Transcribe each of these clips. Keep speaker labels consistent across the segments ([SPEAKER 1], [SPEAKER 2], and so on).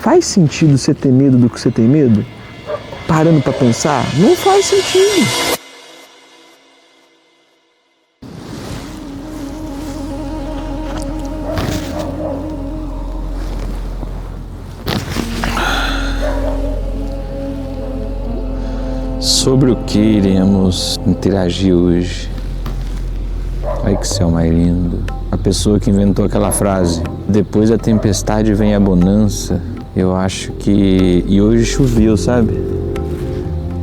[SPEAKER 1] Faz sentido você ter medo do que você tem medo? Parando pra pensar, não faz sentido. Sobre o que iremos interagir hoje? Ai, que céu mais lindo. A pessoa que inventou aquela frase, depois da tempestade vem a bonança, eu acho que... E hoje choveu, sabe?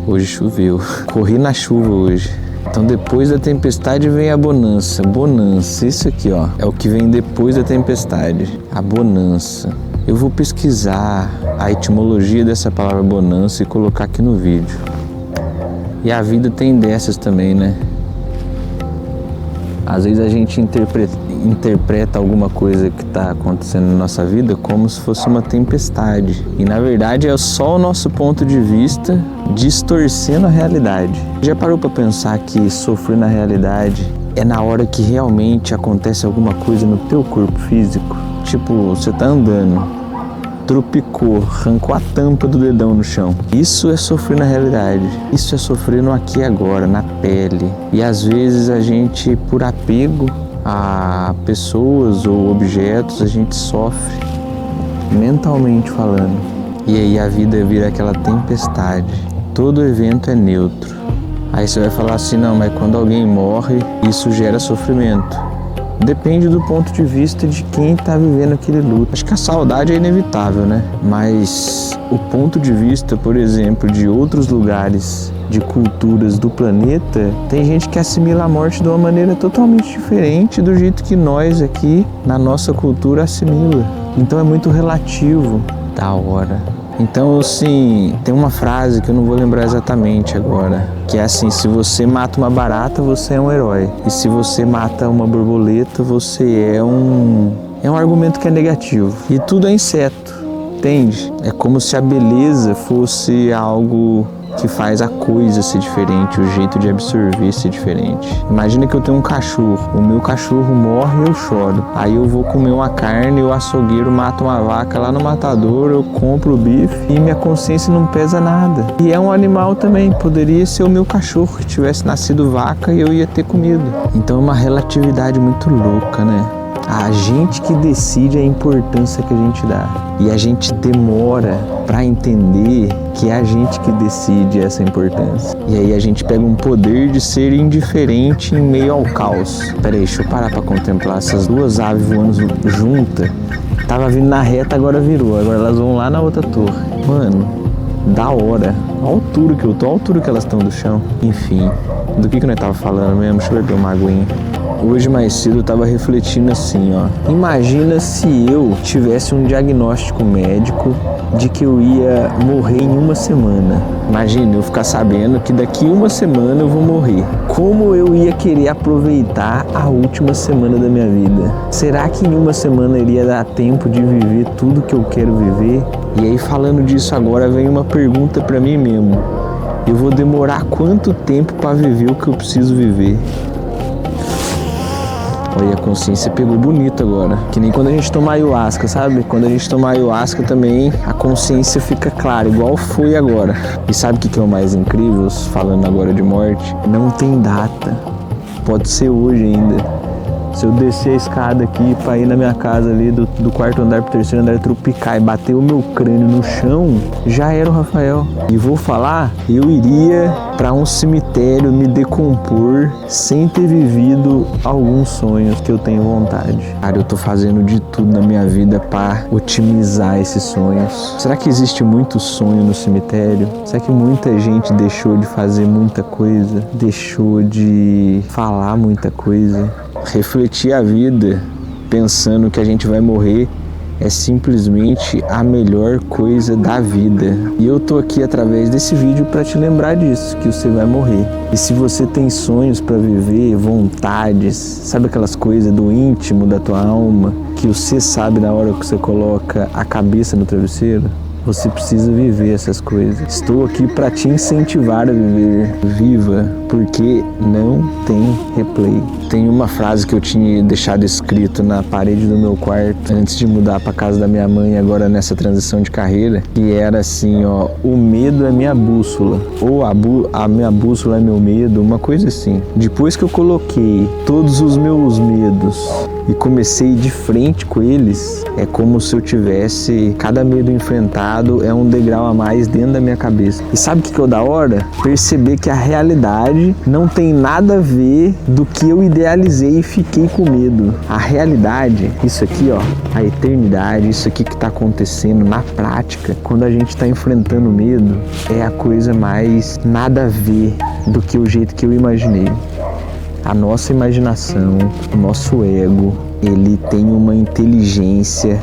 [SPEAKER 1] Hoje choveu. Corri na chuva hoje. Então depois da tempestade vem a bonança. Bonança, isso aqui ó, é o que vem depois da tempestade. A bonança. Eu vou pesquisar a etimologia dessa palavra bonança e colocar aqui no vídeo. E a vida tem dessas também, né? Às vezes a gente interpreta alguma coisa que está acontecendo na nossa vida como se fosse uma tempestade. E na verdade é só o nosso ponto de vista distorcendo a realidade. Já parou para pensar que sofrer na realidade é na hora que realmente acontece alguma coisa no teu corpo físico? Tipo, você tá andando, tropicou, arrancou a tampa do dedão no chão. Isso é sofrer na realidade. Isso é sofrer no aqui e agora, na pele. E às vezes a gente, por apego a pessoas ou objetos, a gente sofre, mentalmente falando. E aí a vida vira aquela tempestade. Todo evento é neutro. Aí você vai falar assim, não, mas quando alguém morre, isso gera sofrimento. Depende do ponto de vista de quem está vivendo aquele luto. Acho que a saudade é inevitável, né? Mas o ponto de vista, por exemplo, de outros lugares, de culturas do planeta, tem gente que assimila a morte de uma maneira totalmente diferente do jeito que nós aqui, na nossa cultura, assimila. Então é muito relativo. Da hora. Então, assim, tem uma frase que eu não vou lembrar exatamente agora, que é assim, se você mata uma barata, você é um herói. E se você mata uma borboleta, você é um argumento que é negativo. E tudo é inseto, entende? É como se a beleza fosse algo que faz a coisa ser diferente, o jeito de absorver ser diferente. Imagina que eu tenho um cachorro, o meu cachorro morre e eu choro. Aí eu vou comer uma carne, o açougueiro mata uma vaca lá no matador, eu compro o bife e minha consciência não pesa nada. E é um animal também, poderia ser o meu cachorro que tivesse nascido vaca e eu ia ter comido. Então é uma relatividade muito louca, né? A gente que decide a importância que a gente dá. E a gente demora para entender que é a gente que decide essa importância. E aí a gente pega um poder de ser indiferente em meio ao caos. Peraí, deixa eu parar para contemplar essas duas aves voando juntas. Tava vindo na reta, agora virou. Agora elas vão lá na outra torre. Mano, da hora. A altura que eu tô, a altura que elas estão do chão. Enfim, do que nós tava falando mesmo? Deixa eu beber uma aguinha. Hoje mais cedo eu tava refletindo assim, ó. Imagina se eu tivesse um diagnóstico médico de que eu ia morrer em uma semana. Imagina eu ficar sabendo que daqui uma semana eu vou morrer. Como eu ia querer aproveitar a última semana da minha vida? Será que em uma semana iria dar tempo de viver tudo que eu quero viver? E aí falando disso agora vem uma pergunta pra mim mesmo. Eu vou demorar quanto tempo pra viver o que eu preciso viver? Olha, a consciência pegou bonito agora. Que nem quando a gente toma ayahuasca, sabe? Quando a gente toma ayahuasca também, a consciência fica clara, igual foi agora. E sabe o que é o mais incrível, falando agora de morte? Não tem data. Pode ser hoje ainda. Se eu descer a escada aqui pra ir na minha casa ali, do quarto andar pro terceiro andar, tropicar e bater o meu crânio no chão, já era o Rafael. E vou falar, eu iria pra um cemitério me decompor sem ter vivido alguns sonhos que eu tenho vontade. Cara, eu tô fazendo de tudo na minha vida pra otimizar esses sonhos. Será que existe muito sonho no cemitério? Será que muita gente deixou de fazer muita coisa? Deixou de falar muita coisa? Refletir a vida pensando que a gente vai morrer é simplesmente a melhor coisa da vida. E eu tô aqui através desse vídeo para te lembrar disso, que você vai morrer. E se você tem sonhos para viver, vontades, sabe aquelas coisas do íntimo da tua alma, que você sabe na hora que você coloca a cabeça no travesseiro? Você precisa viver essas coisas. Estou aqui para te incentivar a viver. Viva, porque não tem replay. Tem uma frase que eu tinha deixado escrito na parede do meu quarto antes de mudar para casa da minha mãe, agora nessa transição de carreira, que era assim, ó: o medo é minha bússola, ou a minha bússola é meu medo, uma coisa assim. Depois que eu coloquei todos os meus medos e comecei de frente com eles, é como se eu tivesse cada medo enfrentado é um degrau a mais dentro da minha cabeça. E sabe o que é o da hora? Perceber que a realidade não tem nada a ver do que eu idealizei e fiquei com medo. A realidade, isso aqui, ó, a eternidade, isso aqui que está acontecendo na prática, quando a gente está enfrentando o medo, é a coisa mais nada a ver do que o jeito que eu imaginei. A nossa imaginação, o nosso ego, ele tem uma inteligência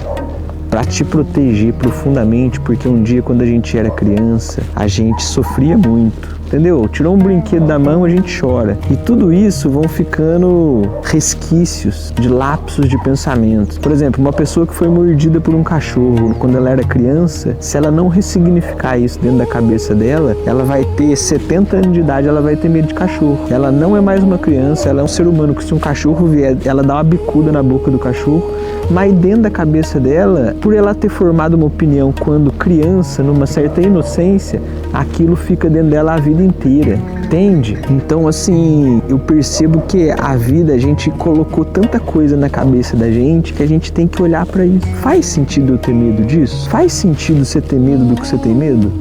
[SPEAKER 1] para te proteger profundamente, porque um dia, quando a gente era criança, a gente sofria muito, entendeu? Tirou um brinquedo da mão, a gente chora. E tudo isso vão ficando resquícios de lapsos de pensamentos. Por exemplo, uma pessoa que foi mordida por um cachorro quando ela era criança, se ela não ressignificar isso dentro da cabeça dela, ela vai ter 70 anos de idade, ela vai ter medo de cachorro. Ela não é mais uma criança, ela é um ser humano que, se um cachorro vier, ela dá uma bicuda na boca do cachorro, mas dentro da cabeça dela, por ela ter formado uma opinião quando criança, numa certa inocência, aquilo fica dentro dela a vida inteira, entende? Então, assim, eu percebo que a vida, a gente colocou tanta coisa na cabeça da gente que a gente tem que olhar pra isso. Faz sentido eu ter medo disso? Faz sentido você ter medo do que você tem medo?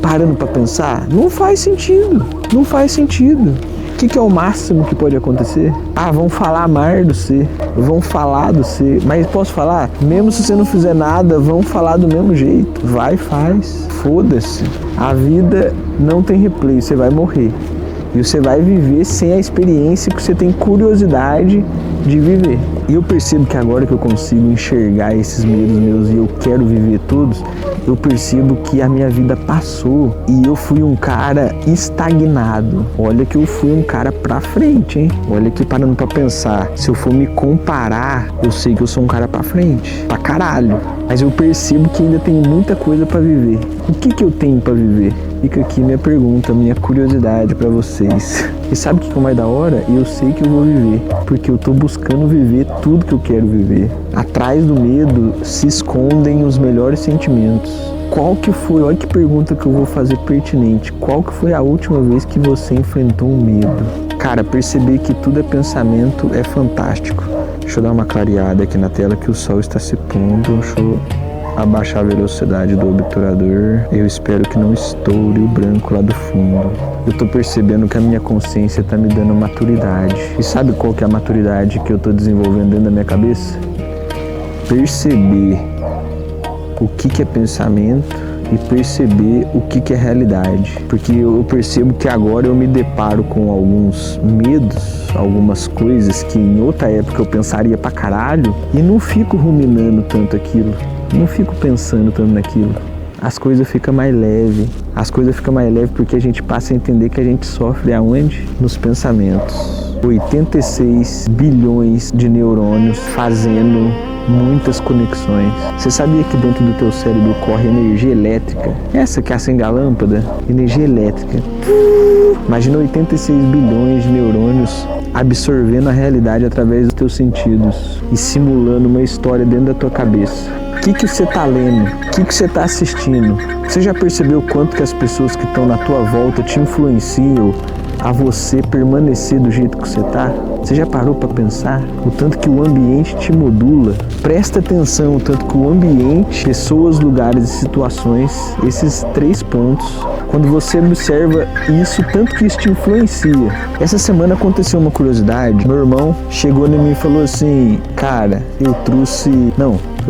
[SPEAKER 1] Parando pra pensar, não faz sentido, não faz sentido. O que é o máximo que pode acontecer? Vão falar mais do você, vão falar do você, mas posso falar? Mesmo se você não fizer nada, vão falar do mesmo jeito. Vai, faz, foda-se. A vida não tem replay, você vai morrer. E você vai viver sem a experiência que você tem curiosidade de viver. E eu percebo que agora que eu consigo enxergar esses medos meus e eu quero viver todos, eu percebo que a minha vida passou e eu fui um cara estagnado. Olha que eu fui um cara pra frente, hein? Olha que, parando pra pensar, se eu for me comparar, eu sei que eu sou um cara pra frente, pra caralho. Mas eu percebo que ainda tem muita coisa pra viver. O que eu tenho pra viver? Fica aqui minha pergunta, minha curiosidade pra vocês. E sabe o que é o mais da hora? Eu sei que eu vou viver, porque eu tô buscando viver tudo que eu quero viver. Atrás do medo se escondem os melhores sentimentos. Qual que foi, olha que pergunta que eu vou fazer pertinente, qual que foi a última vez que você enfrentou um medo? Cara, perceber que tudo é pensamento é fantástico. Deixa eu dar uma clareada aqui na tela que o sol está se pondo. Deixa eu abaixar a velocidade do obturador. Eu espero que não estoure o branco lá do fundo. Eu tô percebendo que a minha consciência tá me dando maturidade. E sabe qual que é a maturidade que eu tô desenvolvendo dentro da minha cabeça? Perceber o que é pensamento e perceber o que é realidade. Porque eu percebo que agora eu me deparo com alguns medos, algumas coisas que em outra época eu pensaria pra caralho e não fico ruminando tanto aquilo. Não fico pensando tanto naquilo. As coisas ficam mais leves. As coisas ficam mais leves porque a gente passa a entender que a gente sofre aonde? Nos pensamentos. 86 bilhões de neurônios fazendo muitas conexões. Você sabia que dentro do teu cérebro corre energia elétrica? Essa que acende a lâmpada? Energia elétrica. Imagina 86 bilhões de neurônios absorvendo a realidade através dos teus sentidos e simulando uma história dentro da tua cabeça. O que você está lendo? O que você está assistindo? Você já percebeu quanto que as pessoas que estão na tua volta te influenciam a você permanecer do jeito que você está? Você já parou para pensar o tanto que o ambiente te modula? Presta atenção o tanto que o ambiente, pessoas, lugares e situações, esses 3 pontos, quando você observa isso, tanto que isso te influencia. Essa semana aconteceu uma curiosidade. Meu irmão chegou em mim e falou assim: cara, eu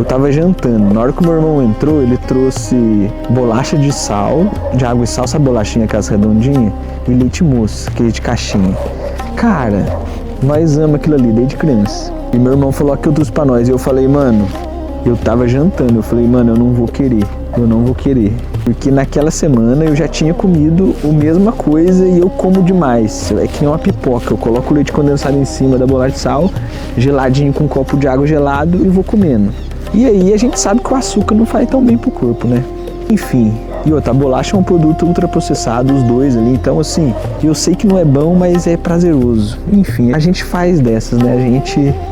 [SPEAKER 1] tava jantando. Na hora que o meu irmão entrou, ele trouxe bolacha de sal, de água e sal, sabe bolachinha, aquelas redondinhas? E leite moço, aquele de caixinha. Cara, nós amamos aquilo ali desde criança. E meu irmão falou que eu trouxe pra nós. E eu falei, mano, eu tava jantando. Eu falei, mano, eu não vou querer. Porque naquela semana eu já tinha comido a mesma coisa e eu como demais. É que nem uma pipoca. Eu coloco o leite condensado em cima da bolacha de sal, geladinho com um copo de água gelado e vou comendo. E aí a gente sabe que o açúcar não faz tão bem pro corpo, né? Enfim, e outra, a bolacha é um produto ultraprocessado, os dois ali, então assim, eu sei que não é bom, mas é prazeroso. Enfim, a gente faz dessas, né?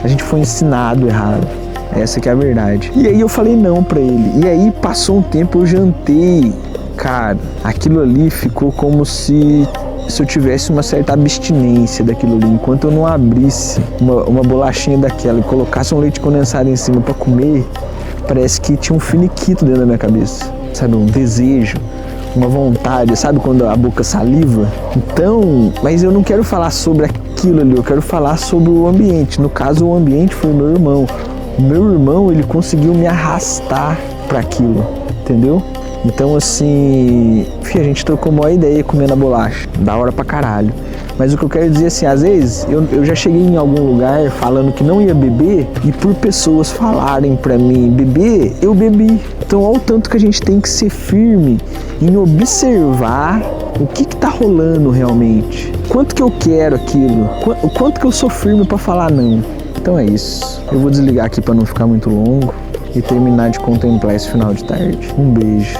[SPEAKER 1] A gente foi ensinado errado. Essa que é a verdade. E aí eu falei não pra ele. E aí passou um tempo, eu jantei. Cara, aquilo ali ficou como se eu tivesse uma certa abstinência daquilo ali. Enquanto eu não abrisse uma bolachinha daquela e colocasse um leite condensado em cima pra comer, parece que tinha um finiquito dentro da minha cabeça. Sabe, um desejo, uma vontade, sabe quando a boca saliva? Então, mas eu não quero falar sobre aquilo ali, eu quero falar sobre o ambiente. No caso, o ambiente foi o meu irmão. O meu irmão, ele conseguiu me arrastar para aquilo, entendeu? Então, assim, a gente trocou uma ideia comendo a bolacha, da hora pra caralho. Mas o que eu quero dizer assim, às vezes eu já cheguei em algum lugar falando que não ia beber e por pessoas falarem pra mim beber, eu bebi. Então olha o tanto que a gente tem que ser firme em observar o que tá rolando realmente. Quanto que eu quero aquilo, o quanto que eu sou firme pra falar não. Então é isso. Eu vou desligar aqui pra não ficar muito longo e terminar de contemplar esse final de tarde. Um beijo.